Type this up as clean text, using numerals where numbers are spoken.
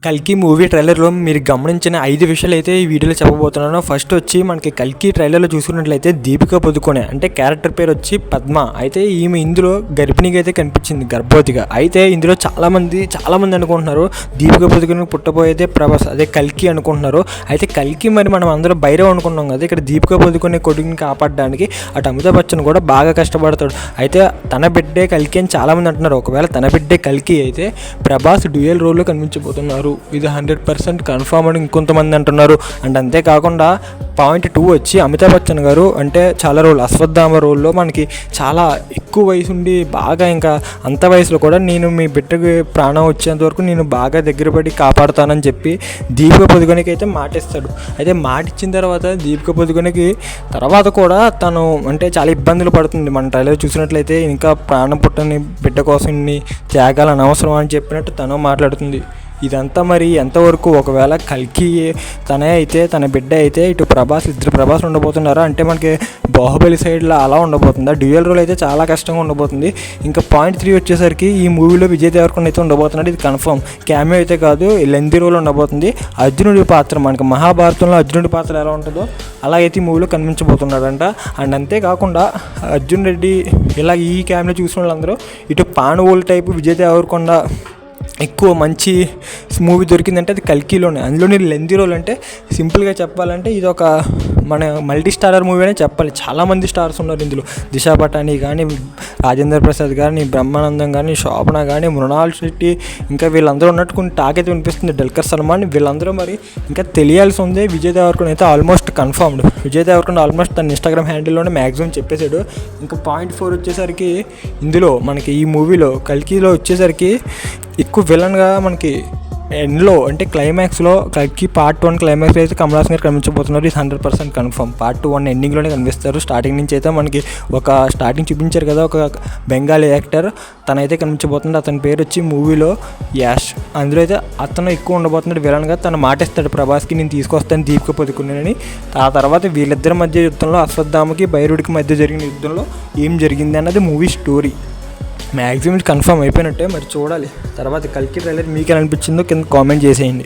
కల్కి మూవీ ట్రైలర్లో మీరు గమనించిన 5 విషయాలు అయితే ఈ వీడియోలో చెప్పబోతున్నాను. ఫస్ట్ వచ్చి మనకి కల్కి ట్రైలర్లో చూసుకున్నట్లయితే దీపిక పదుకొనే అంటే క్యారెక్టర్ పేరు వచ్చి పద్మ. అయితే ఈమె ఇందులో గర్భిణిగా అయితే కనిపించింది, గర్భవతిగా. అయితే ఇందులో చాలామంది అనుకుంటున్నారు దీపిక పదుకొనే పుట్టబోయేదే ప్రభాస్, అదే కల్కి అనుకుంటున్నారు. అయితే కల్కి మరి మనం అందరూ భైరవ్ అనుకున్నాం కదా, ఇక్కడ దీపిక పదుకొనే కొడుకుని కాపాడడానికి అటు అమితాబ్ బచ్చన్ కూడా బాగా కష్టపడతాడు. అయితే తన బిడ్డే కల్కి అని చాలామంది అంటున్నారు. ఒకవేళ తన బిడ్డే కల్కి అయితే ప్రభాస్ డ్యూయల్ రోల్లో కనిపించబోతున్నారు. ఇది 100% కన్ఫామ్ అని ఇంకొంతమంది అంటున్నారు. అండ్ అంతేకాకుండా పాయింట్ 2 వచ్చి అమితాబ్ బచ్చన్ గారు అంటే చాలా రోల్ అశ్వత్థామ రోల్లో మనకి చాలా ఎక్కువ వయసు ఉండి బాగా ఇంకా అంత వయసులో కూడా నేను మీ బిడ్డకి ప్రాణం వచ్చేంత వరకు నేను బాగా దగ్గర పడి కాపాడుతానని చెప్పి దీపిక పదుకొనేకి అయితే మాటిస్తాడు. అయితే మాట ఇచ్చిన తర్వాత దీపిక పదుకొనేకి తర్వాత కూడా తను అంటే చాలా ఇబ్బందులు పడుతుంది. మన ట్రైలర్ చూసినట్లయితే ఇంకా ప్రాణం పుట్టని బిడ్డ కోసం ఇన్ని త్యాగాలు అనవసరం అని చెప్పినట్టు తను మాట్లాడుతుంది. ఇదంతా మరి ఎంతవరకు ఒకవేళ కల్కి తనే అయితే తన బిడ్డ అయితే ఇటు ఇద్దరు ప్రభాస్ ఉండబోతున్నారా అంటే మనకి బాహుబలి సైడ్లో అలా ఉండబోతుందా? డ్యూయల్ రోల్ అయితే చాలా కష్టంగా ఉండబోతుంది. ఇంకా పాయింట్ 3 వచ్చేసరికి ఈ మూవీలో విజయ్ దేవరకొండ అయితే ఉండబోతున్నాడు. ఇది కన్ఫర్మ్. క్యామియో అయితే కాదు, లెంతీ రోల్ ఉండబోతుంది. అర్జునుడి పాత్ర మనకి మహాభారతంలో అర్జునుడి పాత్ర ఎలా ఉంటుందో అలాగైతే ఈ మూవీలో కనిపించబోతున్నాడంట. అండ్ అంతేకాకుండా అర్జున్ రెడ్డి ఇలా ఈ క్యామియో చూసిన వాళ్ళందరూ ఇటు పాండవుల టైపు విజయ్ దేవరకొండ ఎక్కువ మంచి మూవీ దొరికిందంటే అది కల్కిలోనే. అందులోని లెంతీ రోల్ అంటే సింపుల్గా చెప్పాలంటే ఇది ఒక మన మల్టీ స్టారర్ మూవీ అనే చెప్పాలి. చాలామంది స్టార్స్ ఉన్నారు ఇందులో. దిశా పటాని కానీ, రాజేంద్ర ప్రసాద్ కానీ, బ్రహ్మానందం కానీ, శోభన కానీ, మృణాల్ శెట్టి ఇంకా వీళ్ళందరూ ఉన్నట్టు కొన్ని టాక్ అయితే వినిపిస్తుంది. డల్కర్ సల్మాన్ వీళ్ళందరూ మరి ఇంకా తెలియాల్సి ఉంది. విజయ్ దేవరకొండ అయితే almost confirmed. Vijay Deverakonda almost తన ఇన్స్టాగ్రామ్ హ్యాండిల్లోనే మ్యాక్సిమం చెప్పేశాడు. ఇంకా పాయింట్ 4 వచ్చేసరికి ఇందులో మనకి ఈ మూవీలో కల్కిలో వచ్చేసరికి ఎక్కువ విలన్గా మనకి ఎండ్లో అంటే క్లైమాక్స్లో కల్కి పార్ట్ 1 క్లైమాక్స్లో అయితే కమల్ హాసన్ గారు కనిపించబోతున్నారు. ఇది 100% కన్ఫర్మ్. పార్ట్ 1 ఎండింగ్లోనే కనిపిస్తారు. స్టార్టింగ్ నుంచి అయితే మనకి ఒక స్టార్టింగ్ చూపించారు కదా, ఒక బెంగాలీ యాక్టర్ తనైతే కనిపించబోతుంది. అతని పేరు వచ్చి మూవీలో యాష్. అందులో అయితే అతను ఎక్కువ ఉండబోతున్నాడు విలన్గా. తను మాటిస్తాడు ప్రభాస్కి నేను తీసుకొస్తాను దీపిక పదుకొనేని. ఆ తర్వాత వీళ్ళిద్దరి మధ్య యుద్ధంలో అశ్వత్థామకి భైరుడికి మధ్య జరిగిన యుద్ధంలో ఏం జరిగింది అన్నది మూవీ స్టోరీ. మ్యాక్సిమం కన్ఫర్మ్ అయిపోయినట్టే. మరి చూడాలి తర్వాత కల్కి ట్రైలర్ మీకు ఎలా అనిపించిందో కింద కామెంట్ చేసేయండి.